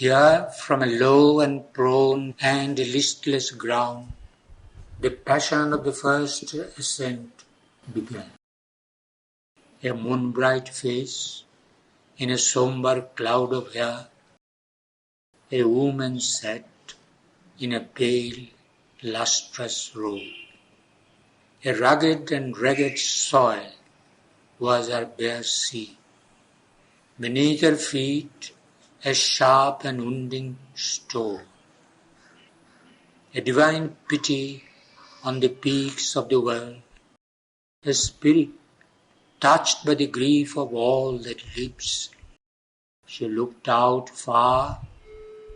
Here from a low and prone and listless ground, the passion of the first ascent began. A moon-bright face in a sombre cloud of hair, a woman sat in a pale, lustrous robe. A rugged and ragged soil was her bare seat. Beneath her feet, a sharp and wounding stone. A divine pity on the peaks of the world, a spirit touched by the grief of all that lives. She looked out far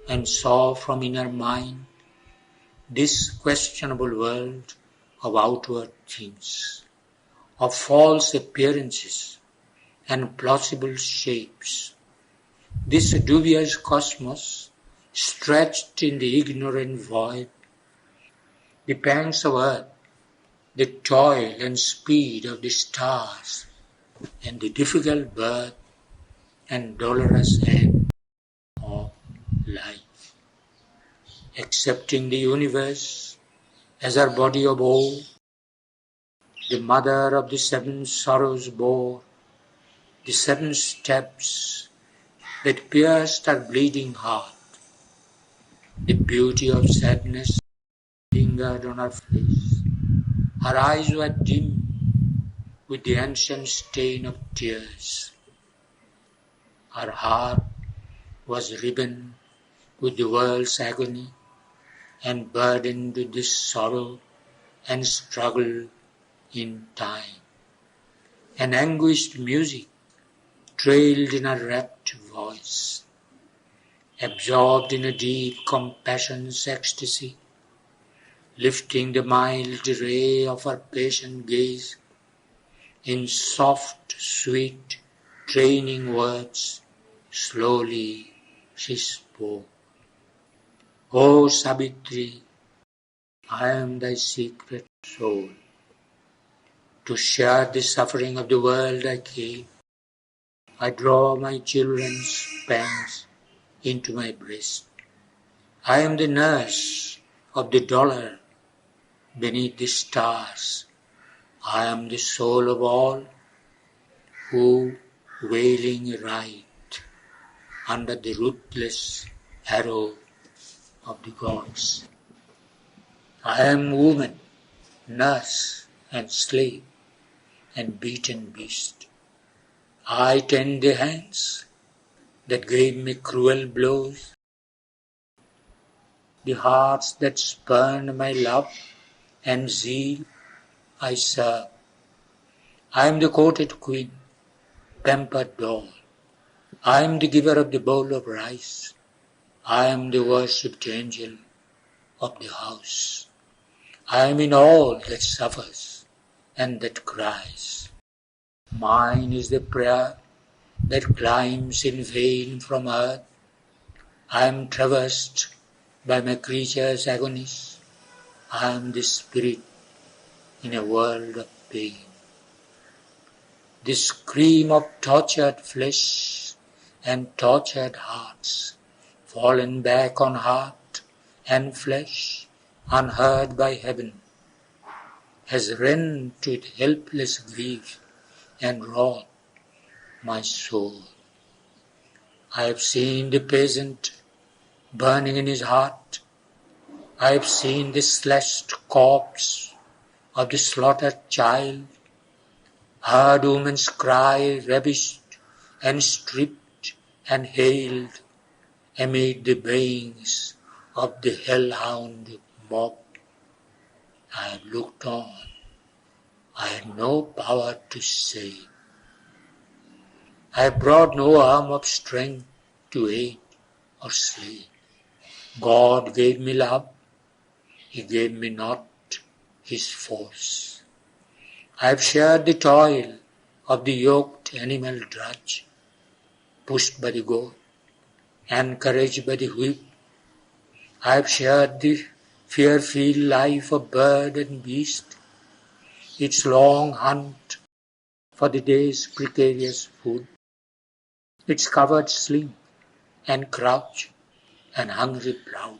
and saw from in her mind this questionable world of outward things, of false appearances and plausible shapes. This dubious cosmos stretched in the ignorant void, the pangs of earth, the toil and speed of the stars, and the difficult birth and dolorous end of life. Accepting the universe as her body of old, the mother of the seven sorrows bore the seven steps that pierced her bleeding heart. The beauty of sadness lingered on her face. Her eyes were dim with the ancient stain of tears. Her heart was riven with the world's agony and burdened with this sorrow and struggle in time. An anguished music trailed in her rapt voice. Absorbed in a deep compassion's ecstasy, lifting the mild ray of her patient gaze, in soft, sweet, training words, slowly she spoke. O Savitri, I am thy secret soul. To share the suffering of the world I came. I draw my children's pangs into my breast. I am the nurse of the dolor beneath the stars. I am the soul of all who wailing ride under the ruthless arrow of the gods. I am woman, nurse and slave and beaten beast. I tend the hands that gave me cruel blows, the hearts that spurned my love and zeal I serve. I am the courted queen, pampered doll. I am the giver of the bowl of rice. I am the worshipped angel of the house. I am in all that suffers and that cries. Mine is the prayer that climbs in vain from earth. I am traversed by my creature's agonies. I am the spirit in a world of pain. The scream of tortured flesh and tortured hearts, fallen back on heart and flesh, unheard by heaven, has rent with helpless grief and wrought my soul. I have seen the peasant burning in his heart. I have seen the slashed corpse of the slaughtered child, heard woman's cry ravished and stripped and hailed amid the bayings of the hellhound mob. I have looked on. I had no power to save. I have brought no arm of strength to aid or slay. God gave me love. He gave me not his force. I have shared the toil of the yoked animal drudge, pushed by the goat, encouraged by the whip. I have shared the fear-filled life of bird and beast, its long hunt for the day's precarious food, its coward slink and crouch and hungry proud,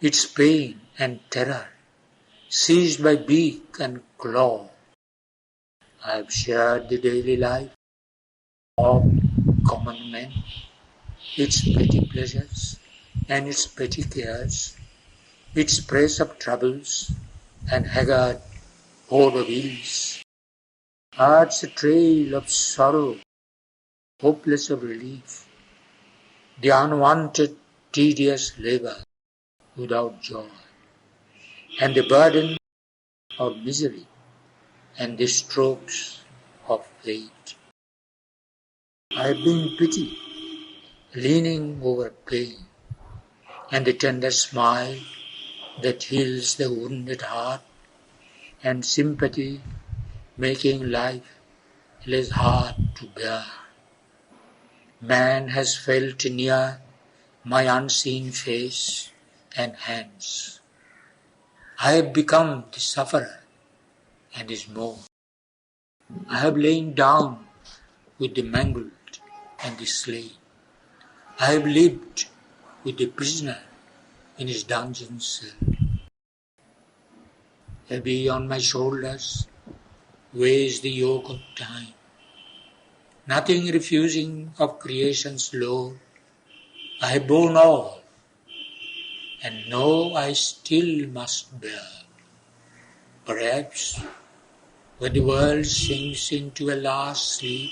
its pain and terror seized by beak and claw. I have shared the daily life of common men, its petty pleasures and its petty cares, its press of troubles and haggard hoard of ills. Heart's a trail of sorrow, hopeless of relief, the unwanted, tedious labor without joy, and the burden of misery, and the strokes of fate. I have been pity, leaning over pain, and the tender smile that heals the wounded heart, and sympathy making life less hard to bear. Man has felt near my unseen face and hands. I have become the sufferer and is more. I have lain down with the mangled and the slain. I have lived with the prisoner in his dungeon cell. Heavy on my shoulders weighs the yoke of time, nothing refusing of creation's load. I have borne all, and know I still must bear. Perhaps when the world sinks into a last sleep,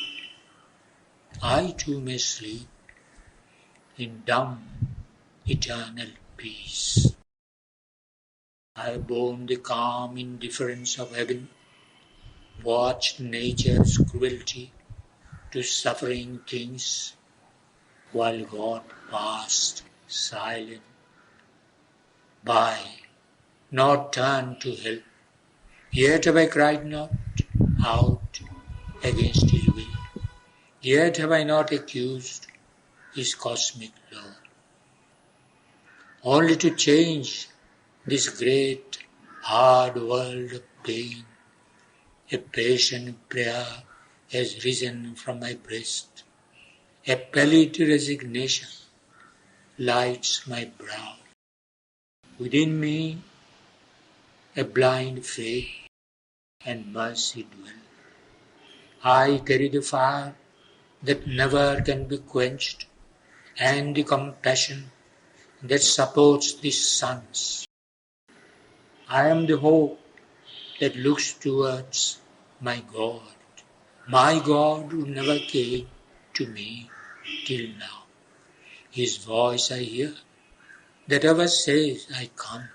I too may sleep in dumb, eternal peace. I have borne the calm indifference of heaven, watched nature's cruelty to suffering things, while God passed silent by, nor turned to help. Yet have I cried not out against his will. Yet have I not accused his cosmic law. Only to change this great, hard world of pain, a patient prayer has risen from my breast. A pallid resignation lights my brow. Within me a blind faith and mercy dwell. I carry the fire that never can be quenched, and the compassion that supports the suns. I am the hope that looks towards my God who never came to me till now. His voice I hear, that ever says, I come.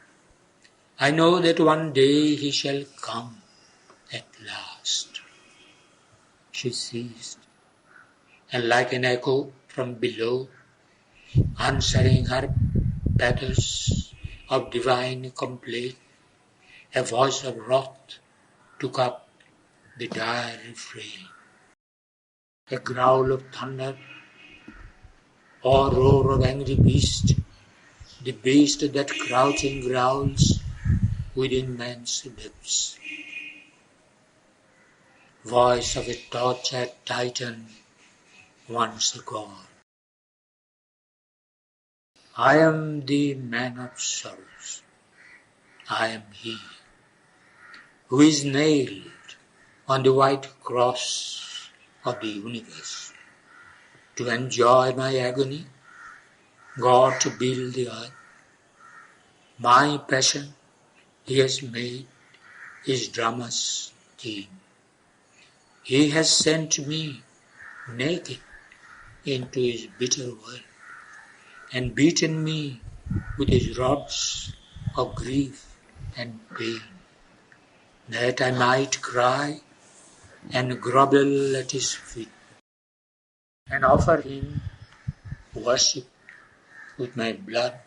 I know that one day he shall come at last. She ceased, and like an echo from below, answering her pathos of divine complaint, a voice of wrath took up the dire refrain. A growl of thunder or roar of angry beast, the beast that crouching growls within man's depths. Voice of a tortured titan once a god. I am the man of sorrows. I am he who is nailed on the white cross of the universe. To enjoy my agony, God to build the earth. My passion he has made his drama's theme. He has sent me naked into his bitter world and beaten me with his rods of grief and pain, that I might cry and grovel at his feet and offer him worship with my blood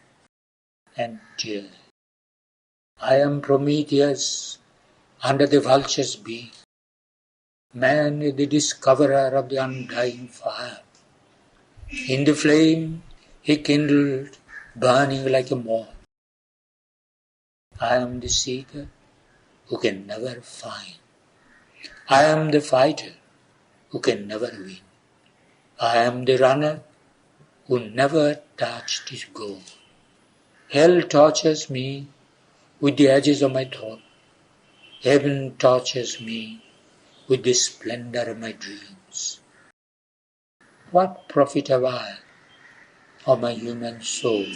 and tears. I am Prometheus under the vulture's beak. Man is the discoverer of the undying fire. In the flame he kindled, burning like a moth. I am the seeker who can never find. I am the fighter who can never win. I am the runner who never touched his goal. Hell tortures me with the edges of my thought. Heaven tortures me with the splendor of my dreams. What profit have I of my human soul?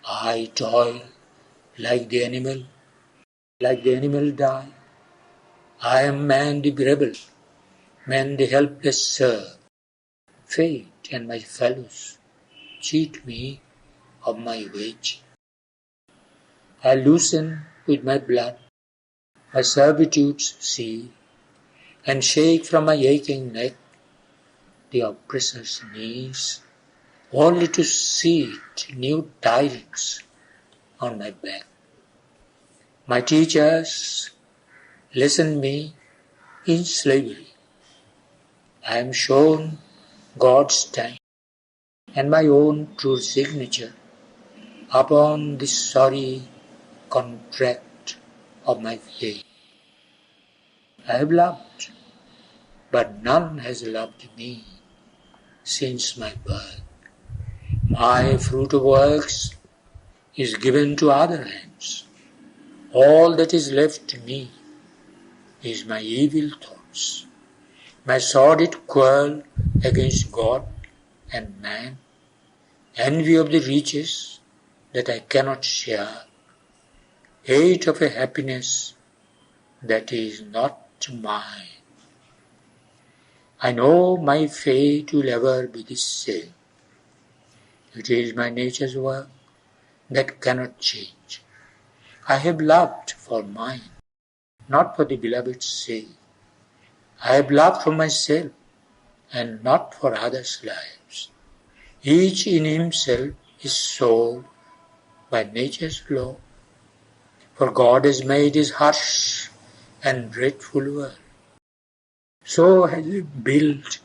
I toil like the animal die. I am man the rebel, man the helpless serf. Fate and my fellows cheat me of my wage. I loosen with my blood my servitude's seal, and shake from my aching neck the oppressor's knees, only to seat new tyrants on my back. My teachers lesson me in slavery. I am shown God's stamp and my own true signature upon this sorry contract of my faith. I have loved, but none has loved me since my birth. My fruit of works is given to other hands. All that is left to me is my evil thoughts, my sordid quarrel against God and man, envy of the riches that I cannot share, hate of a happiness that is not mine. I know my fate will ever be the same. It is my nature's work that cannot change. I have loved for mine, not for the beloved's sake. I have loved for myself and not for others' lives. Each in himself is sold by nature's law, for God has made his harsh and dreadful world. So has he built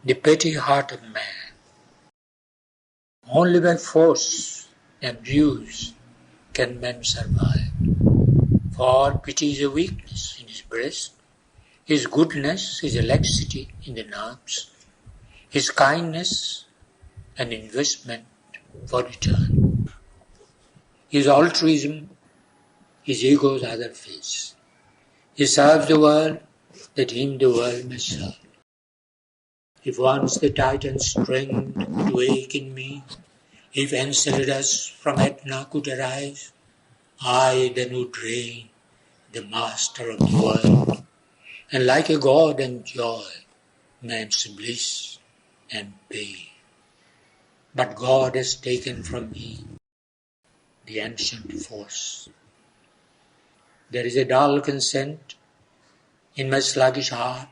the petty heart of man. Only by force and use can man survive. For pity is a weakness in his breast, his goodness is a laxity in the nerves, his kindness an investment for return. His altruism, his ego's other face. He serves the world that him the world may serve. If once the Titan strength could wake in me, if Enceladus from Etna could arise, I then would reign the master of the world, and like a god enjoy man's bliss and pain. But God has taken from me the ancient force. There is a dull consent in my sluggish heart,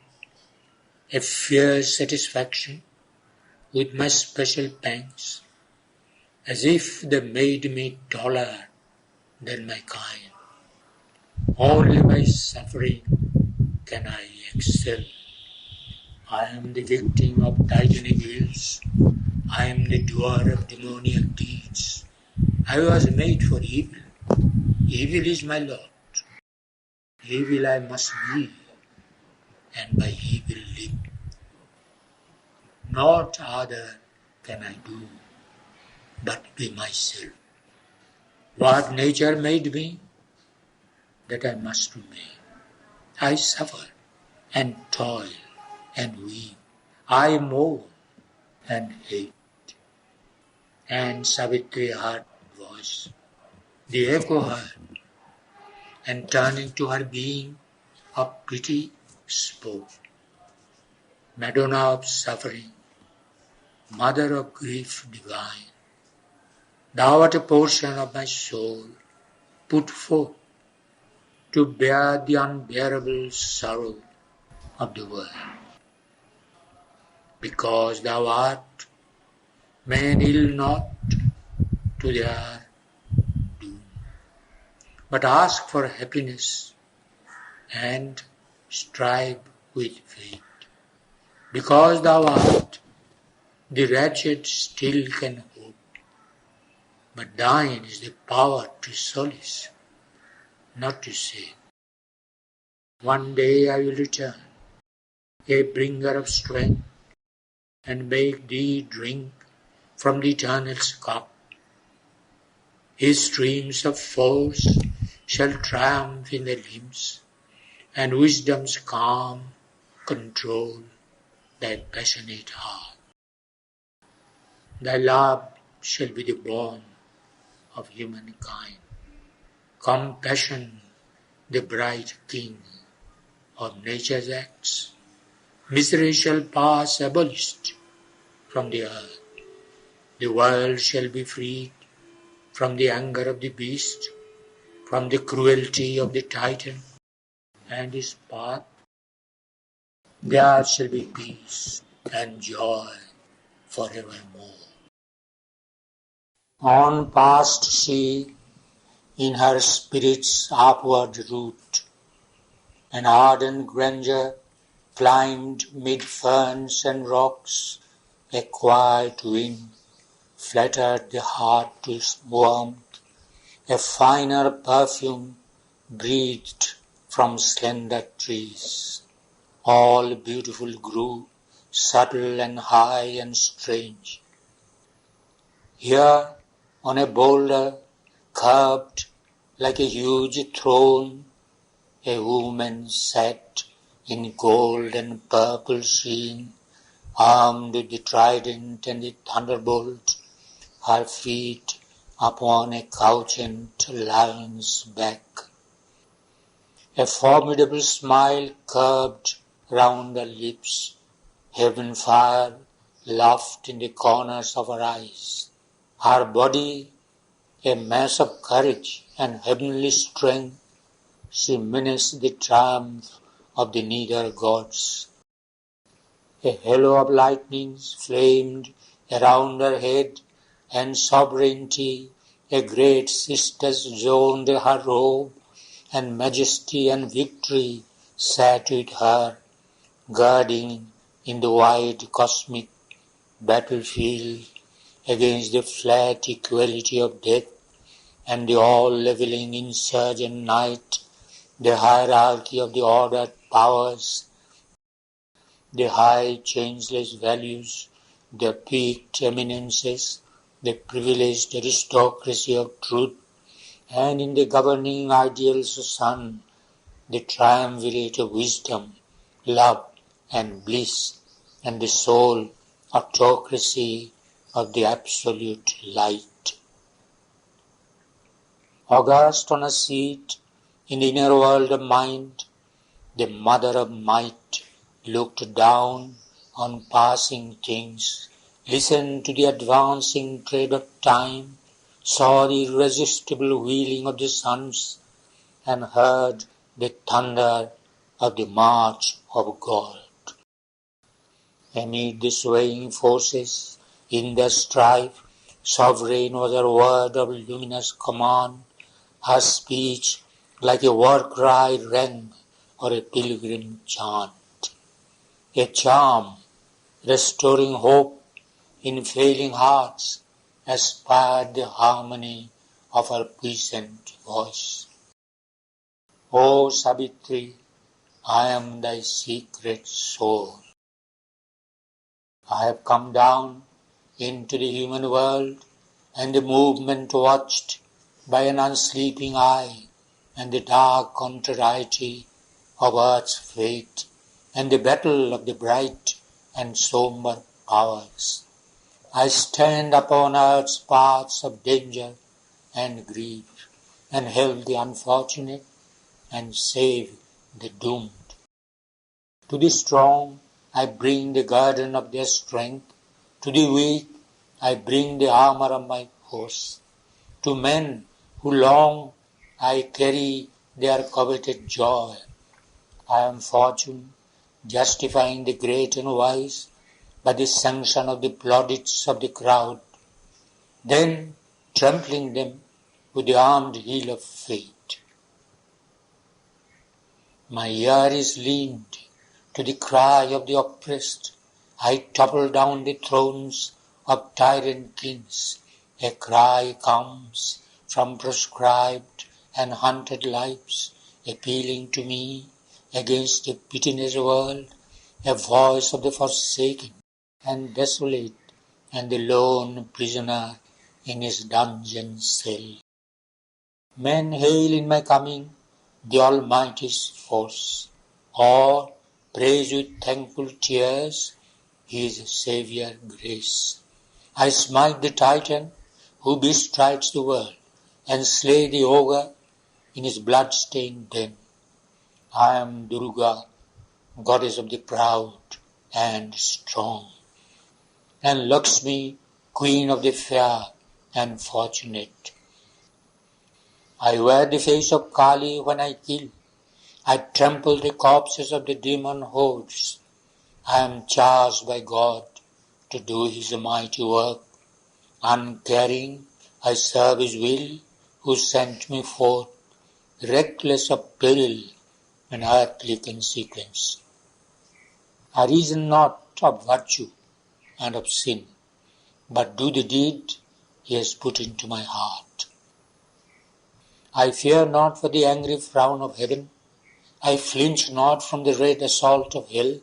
a fierce satisfaction with my special pangs, as if they made me taller than my kind. Only by suffering can I excel. I am the victim of tightening wills. I am the doer of demoniac deeds. I was made for evil. Evil is my lot. Evil I must be, and by evil live. Naught other can I do, but be myself. What nature made me, that I must remain. I suffer and toil and weep. I mourn and hate. And Savitri heard voice. The echo heard, and turning to her being of pity spoke. Madonna of suffering, mother of grief divine, thou art a portion of my soul, put forth to bear the unbearable sorrow of the world. Because thou art, men yield not to their doom, but ask for happiness and strive with fate. Because thou art, the wretched still can hope, but thine is the power to solace, not to save. One day I will return, a bringer of strength, and make thee drink from the Eternal's cup. His streams of force shall triumph in their limbs, and wisdom's calm control thy passionate heart. Thy love shall be the bond of humankind. Compassion, the bright king of nature's acts. Misery shall pass abolished from the earth. The world shall be freed from the anger of the beast, from the cruelty of the titan and his path. There shall be peace and joy forevermore. On passed she in her spirit's upward route, an ardent grandeur climbed mid ferns and rocks, a quiet wind flattered the heart to warmth, a finer perfume breathed from slender trees. All beautiful grew, subtle and high and strange. Here, on a boulder, curved like a huge throne, a woman sat in gold and purple sheen, armed with the trident and the thunderbolt, her feet upon a couchant lion's back. A formidable smile curved round her lips, heaven fire laughed in the corners of her eyes. Her body, a mass of courage and heavenly strength, she menaced the triumph of the nether gods. A halo of lightnings flamed around her head, and sovereignty, a great sister zoned her robe, and majesty and victory sat with her, guarding in the wide cosmic battlefield against the flat equality of death and the all-leveling insurgent night, the hierarchy of the ordered powers, the high changeless values, the peaked eminences, the privileged aristocracy of truth, and in the governing ideals sun, the triumvirate of wisdom, love, and bliss, and the sole autocracy of the absolute light. August on a seat in the inner world of mind, the mother of might looked down on passing things, listened to the advancing tread of time, saw the irresistible wheeling of the suns, and heard the thunder of the march of God. Amid the swaying forces in their strife, sovereign was her word of luminous command, her speech like a war cry rang or a pilgrim chant. A charm restoring hope in failing hearts aspired the harmony of her puissant voice. O Savitri, I am thy secret soul. I have come down into the human world, and the movement watched by an unsleeping eye, and the dark contrariety of earth's fate, and the battle of the bright and somber powers. I stand upon earth's paths of danger and grief, and help the unfortunate, and save the doomed. To the strong I bring the guerdon of their strength, to the weak I bring the armor of my force. To men who long I carry their coveted joy. I am fortune, justifying the great and wise by the sanction of the plaudits of the crowd, then trampling them with the armed heel of fate. My ear is leaned to the cry of the oppressed. I topple down the thrones of tyrant kings. A cry comes from proscribed and hunted lives, appealing to me against the pitiless world, a voice of the forsaken, and desolate, and the lone prisoner in his dungeon cell. Men hail in my coming the Almighty's force, or praise with thankful tears His Saviour grace. I smite the Titan who bestrides the world, and slay the ogre in his blood-stained den. I am Durga, goddess of the proud and strong, and Lakshmi, queen of the fair and fortunate. I wear the face of Kali when I kill. I trample the corpses of the demon hordes. I am charged by God to do His mighty work. Uncaring, I serve His will, who sent me forth, reckless of peril and earthly consequence. I reason not of virtue and of sin, but do the deed He has put into my heart. I fear not for the angry frown of heaven. I flinch not from the red assault of hell.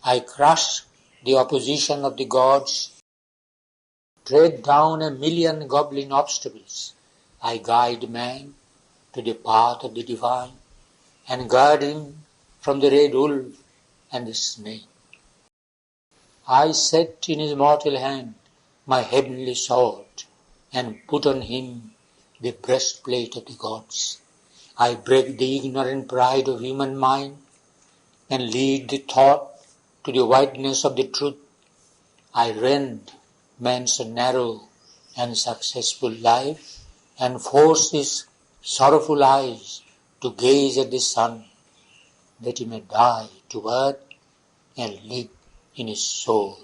I crush the opposition of the gods, tread down a million goblin obstacles. I guide man to the path of the divine, and guard him from the red wolf and the snake. I set in his mortal hand my heavenly sword, and put on him the breastplate of the gods. I break the ignorant pride of human mind, and lead the thought to the wideness of the truth. I rend man's narrow and successful life, and force his sorrowful eyes to gaze at the sun, that he may die to earth and live in his soul.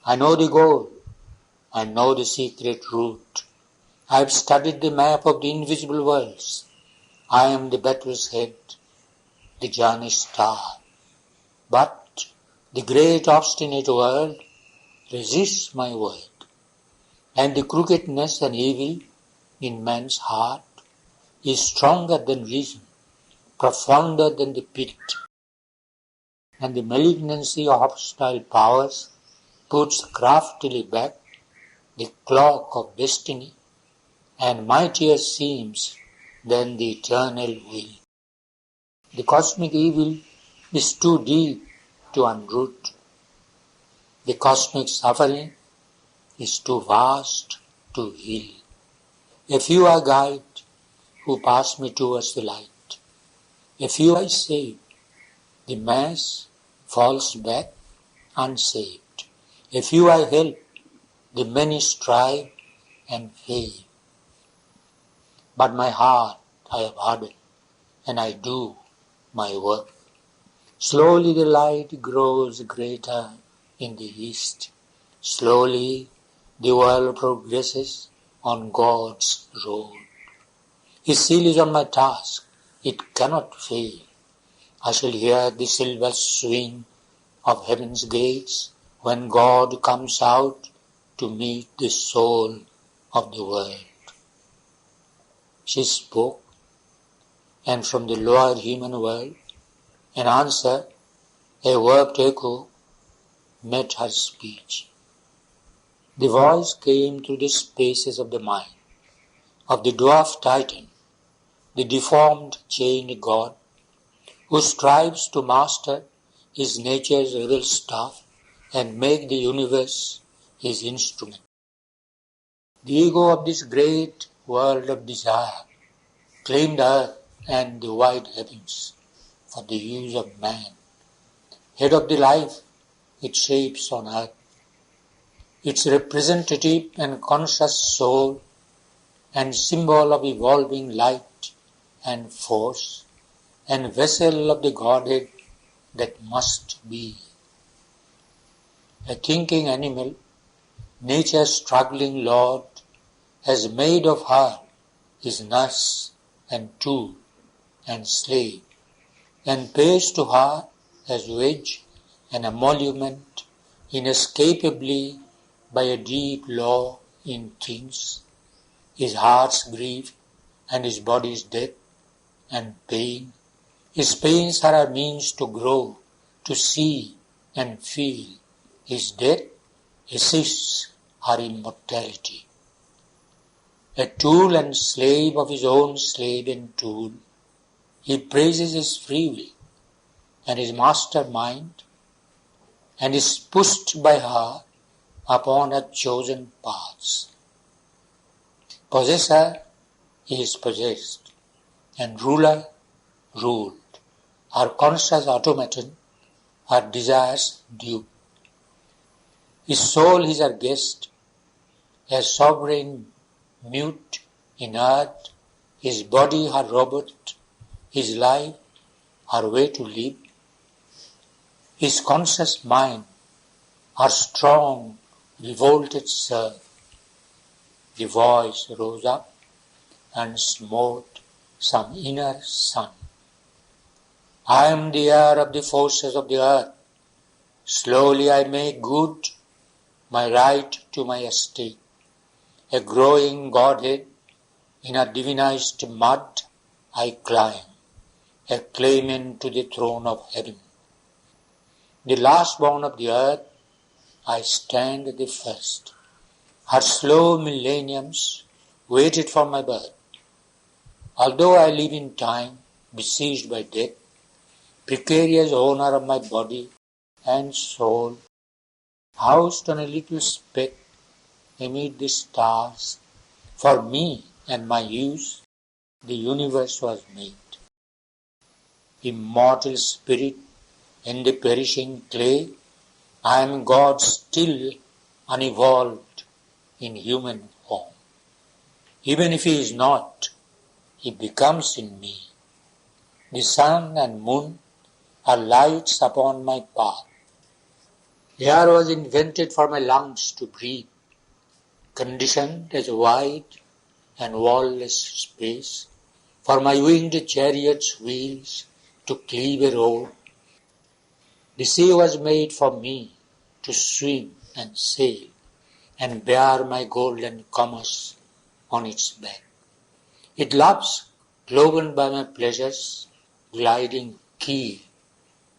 I know the goal, I know the secret route. I have studied the map of the invisible worlds. I am the battle's head, the journey's star. But the great obstinate world resists my word, and the crookedness and evil in man's heart is stronger than reason, profounder than the pit, and the malignancy of hostile powers puts craftily back the clock of destiny, and mightier seems than the eternal will. The cosmic evil is too deep to unroot. The cosmic suffering is too vast to heal. A few I guide who pass me towards the light. A few I save. The mass falls back unsaved. A few I help. The many strive and fail. But my heart I have hardened, and I do my work. Slowly the light grows greater in the east. Slowly the world progresses on God's road. His seal is on my task. It cannot fail. I shall hear the silver swing of heaven's gates when God comes out to meet the soul of the world. She spoke, and from the lower human world, an answer, a warped echo, met her speech. The voice came through the spaces of the mind, of the dwarf Titan, the deformed chained god, who strives to master his nature's evil stuff and make the universe his instrument. The ego of this great world of desire claimed earth and the wide heavens for the use of man. Head of the life it shapes on earth, its representative and conscious soul and symbol of evolving light and force, and vessel of the Godhead that must be. A thinking animal, nature's struggling lord, has made of her his nurse and tool and slave, and pays to her as wage and emolument inescapably by a deep law in things, his heart's grief and his body's death and pain. His pains are a means to grow, to see, and feel his death assists our immortality. A tool and slave of his own slave and tool, he praises his free will and his master mind, and is pushed by her upon her chosen paths. Possessor, he is possessed, and ruler, ruled. Her conscious automaton, her desires due. His soul is her guest, a sovereign mute in earth, his body her robot, his life her way to live. His conscious mind, her strong, revolted serve. The voice rose up and smote some inner sun. I am the heir of the forces of the earth. Slowly I make good my right to my estate. A growing Godhead in a divinized mud I climb, a claimant to the throne of heaven. The last born of the earth, I stand the first. Her slow millenniums waited for my birth. Although I live in time, besieged by death, precarious owner of my body and soul, housed on a little speck amid the stars, for me and my use, the universe was made. Immortal spirit in the perishing clay, I am God still unevolved in human form. Even if he is not, he becomes in me. The sun and moon are lights upon my path. Air was invented for my lungs to breathe, conditioned as a wide and wall-less space for my winged chariot's wheels to cleave a road. The sea was made for me to swim and sail and bear my golden commerce on its back. It loves, cloven by my pleasures, gliding keel.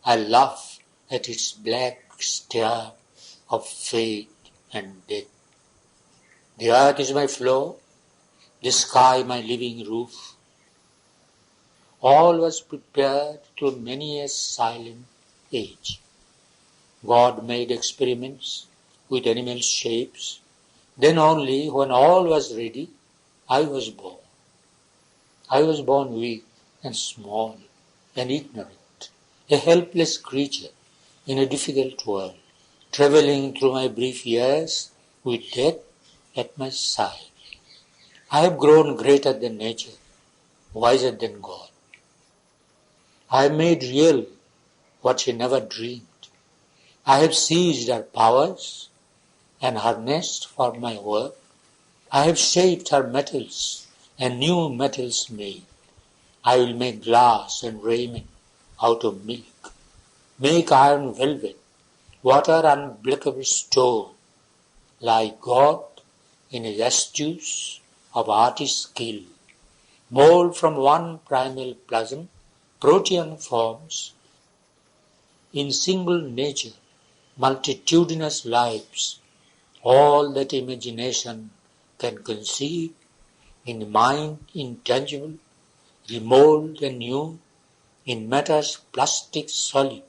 I laugh at its black stare of fate and death. The earth is my floor, the sky my living roof. All was prepared through many a silent age. God made experiments with animal shapes. Then only, when all was ready, I was born. I was born weak and small and ignorant, a helpless creature in a difficult world, travelling through my brief years with death at my side. I have grown greater than nature, wiser than God. I have made real what she never dreamed. I have seized her powers and harnessed for my work. I have shaped her metals and new metals made. I will make glass and raiment out of milk, make iron velvet, water unbreakable stone, like God in his astuce of artist skill, mold from one primal plasm protean forms in single nature, multitudinous lives, all that imagination can conceive in the mind intangible, remold anew in matters plastic, solid,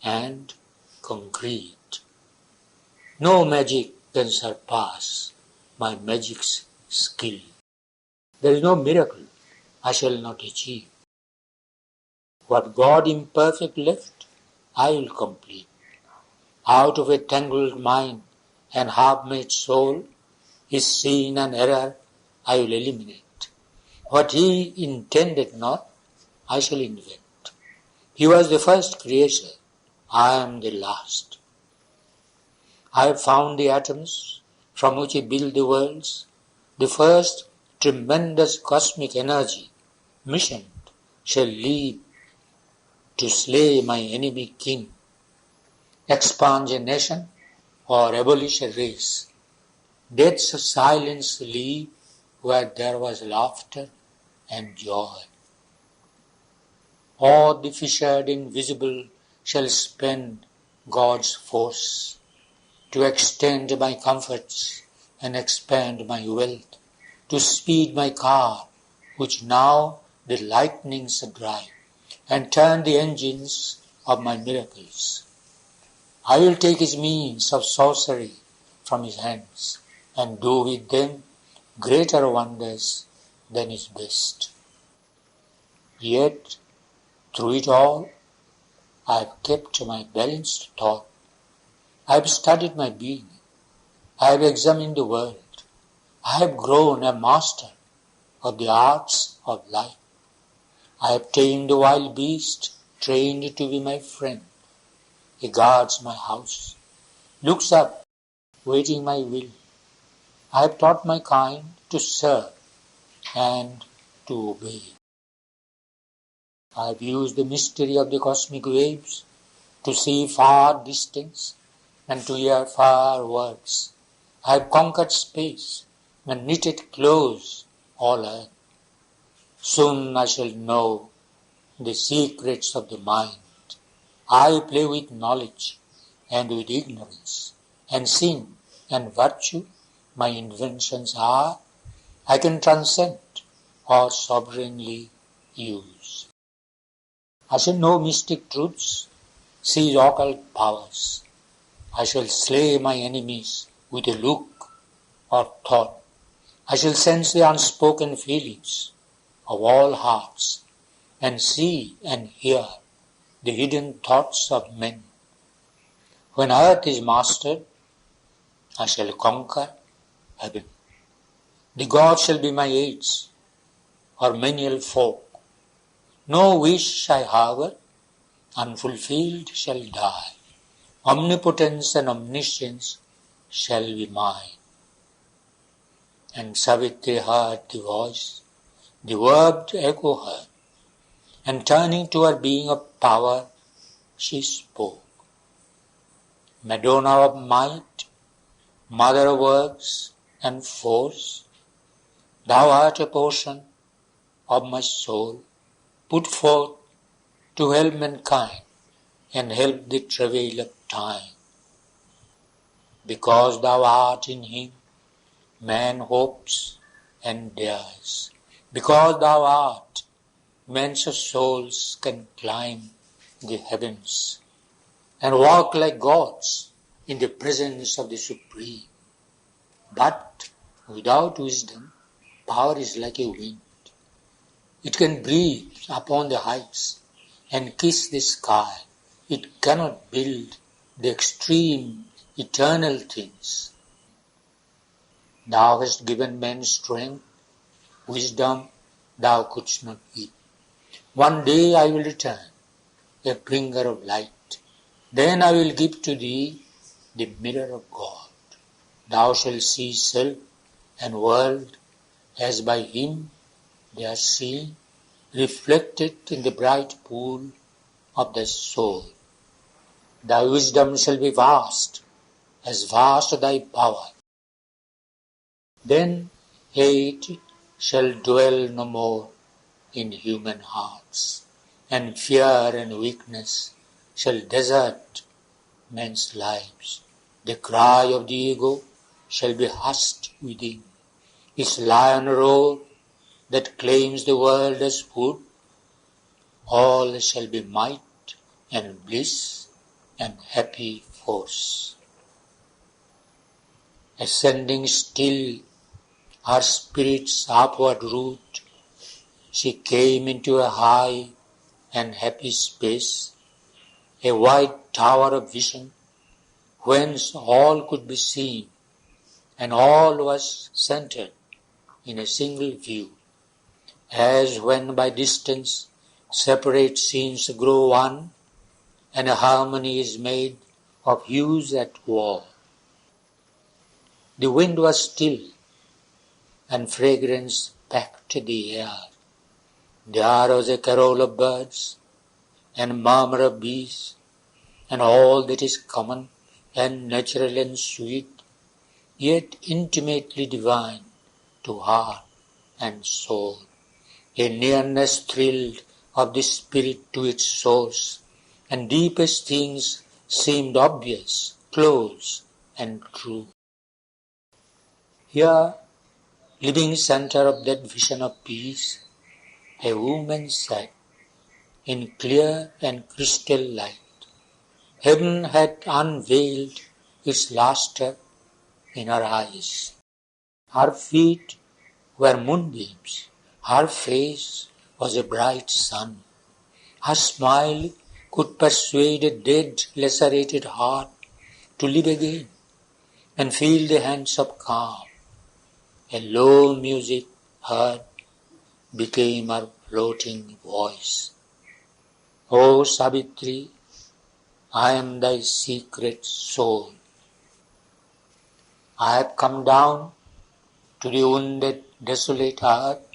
and concrete. No magic can surpass my magic's skill. There is no miracle I shall not achieve. What God imperfect left, I will complete. Out of a tangled mind and half-made soul, his sin and error I will eliminate. What he intended not, I shall invent. He was the first creator, I am the last. I have found the atoms from which he built the worlds, the first tremendous cosmic energy, missioned, shall lead to slay my enemy king, expunge a nation, or abolish a race. Death's silence leave where there was laughter and joy. All the fissured invisible shall spend God's force to extend my comforts and expand my wealth, to speed my car, which now the lightnings drive, and turn the engines of my miracles. I will take his means of sorcery from his hands, and do with them greater wonders than is best. Yet, through it all, I have kept my balanced thought. I have studied my being. I have examined the world. I have grown a master of the arts of life. I have tamed the wild beast, trained to be my friend. He guards my house, looks up, waiting my will. I have taught my kind to serve and to obey. I have used the mystery of the cosmic waves to see far distance and to hear far words. I have conquered space and knitted close all earth. Soon I shall know the secrets of the mind. I play with knowledge and with ignorance, and sin and virtue my inventions are. I can transcend or sovereignly use. I shall know mystic truths, seize occult powers. I shall slay my enemies with a look or thought. I shall sense the unspoken feelings of all hearts, and see and hear the hidden thoughts of men. When earth is mastered, I shall conquer heaven. The gods shall be my aids, or menial folk. No wish I harbor, unfulfilled shall die. Omnipotence and omniscience shall be mine. And Savitri heard the voice, the word echo her, and turning to her being of power, she spoke. Madonna of might, mother of works and force, thou art a portion of my soul, put forth to help mankind and help the travail of time. Because thou art in him, man hopes and dares. Because thou art, men's souls can climb the heavens and walk like gods in the presence of the Supreme. But without wisdom, power is like a wind. It can breathe upon the heights and kiss the sky. It cannot build the extreme, eternal things. Thou hast given men strength, wisdom thou couldst not give. One day I will return, a bringer of light. Then I will give to thee the mirror of God. Thou shalt see self and world as by him they are seen, reflected in the bright pool of thy soul. Thy wisdom shall be vast, as vast thy power. Then hate shall dwell no more in human hearts, and fear and weakness shall desert men's lives. The cry of the ego shall be hushed within. His lion roar that claims the world as food, all shall be might and bliss and happy force. Ascending still her spirit's upward route, she came into a high and happy space, a white tower of vision, whence all could be seen, and all was centered in a single view, as when by distance separate scenes grow one, and a harmony is made of hues at war. The wind was still, and fragrance packed the air. There was a carol of birds, and murmur of bees, and all that is common and natural and sweet, yet intimately divine to heart and soul. A nearness thrilled of the spirit to its source, and deepest things seemed obvious, close, and true. Here, living center of that vision of peace, a woman sat in clear and crystal light. Heaven had unveiled its luster in her eyes. Her feet were moonbeams. Her face was a bright sun. Her smile could persuade a dead, lacerated heart to live again and feel the hands of calm. A low music heard became her floating voice. O Savitri, I am thy secret soul. I have come down to the wounded, desolate earth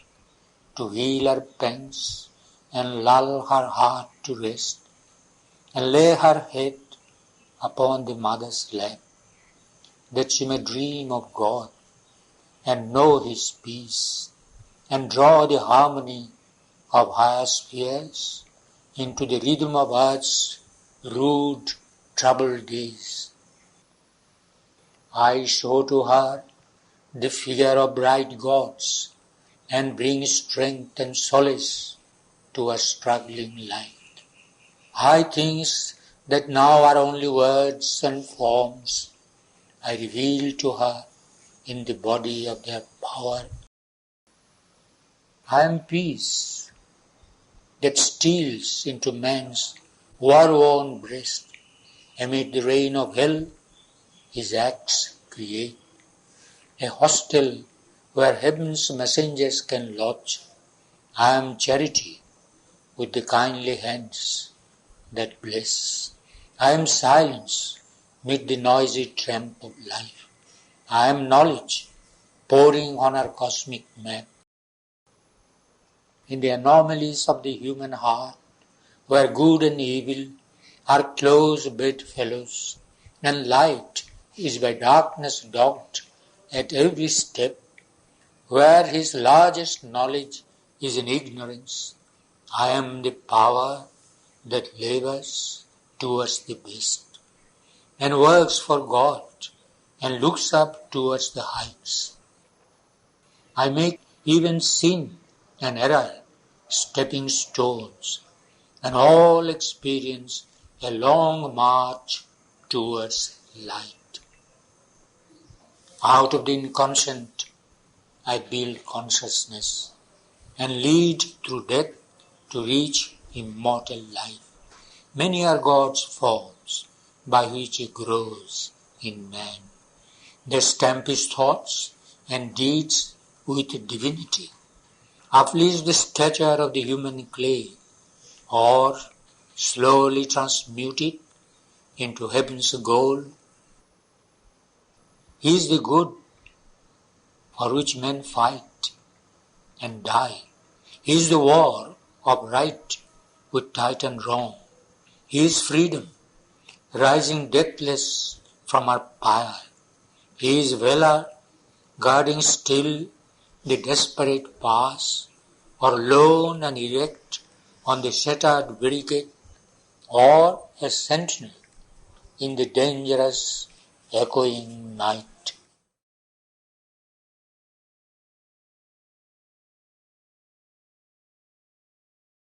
to heal her pangs and lull her heart to rest and lay her head upon the mother's lap, that she may dream of God and know His peace and draw the harmony of higher spheres into the rhythm of earth's rude, troubled days. I show to her the figure of bright gods and bring strength and solace to her struggling light. High things that now are only words and forms, I reveal to her in the body of their power. I am peace that steals into man's war-worn breast. Amid the rain of hell, his acts create a hostel where heaven's messengers can lodge. I am charity with the kindly hands that bless. I am silence mid the noisy tramp of life. I am knowledge pouring on our cosmic map. In the anomalies of the human heart, where good and evil are close bedfellows, and light is by darkness dogged at every step, where his largest knowledge is in ignorance, I am the power that labors towards the best, and works for God, and looks up towards the heights. I make even sin and error stepping stones, and all experience a long march towards light. Out of the inconscient, I build consciousness and lead through death to reach immortal life. Many are God's forms by which He grows in man. They stamp His thoughts and deeds with divinity, uplifts the stature of the human clay, or slowly transmute it into heaven's gold. He is the good for which men fight and die. He is the war of right with titan wrong. He is freedom, rising deathless from our pyre. He is valor, guarding still the desperate pass, or lone and erect on the shattered barricade, or a sentinel in the dangerous echoing night.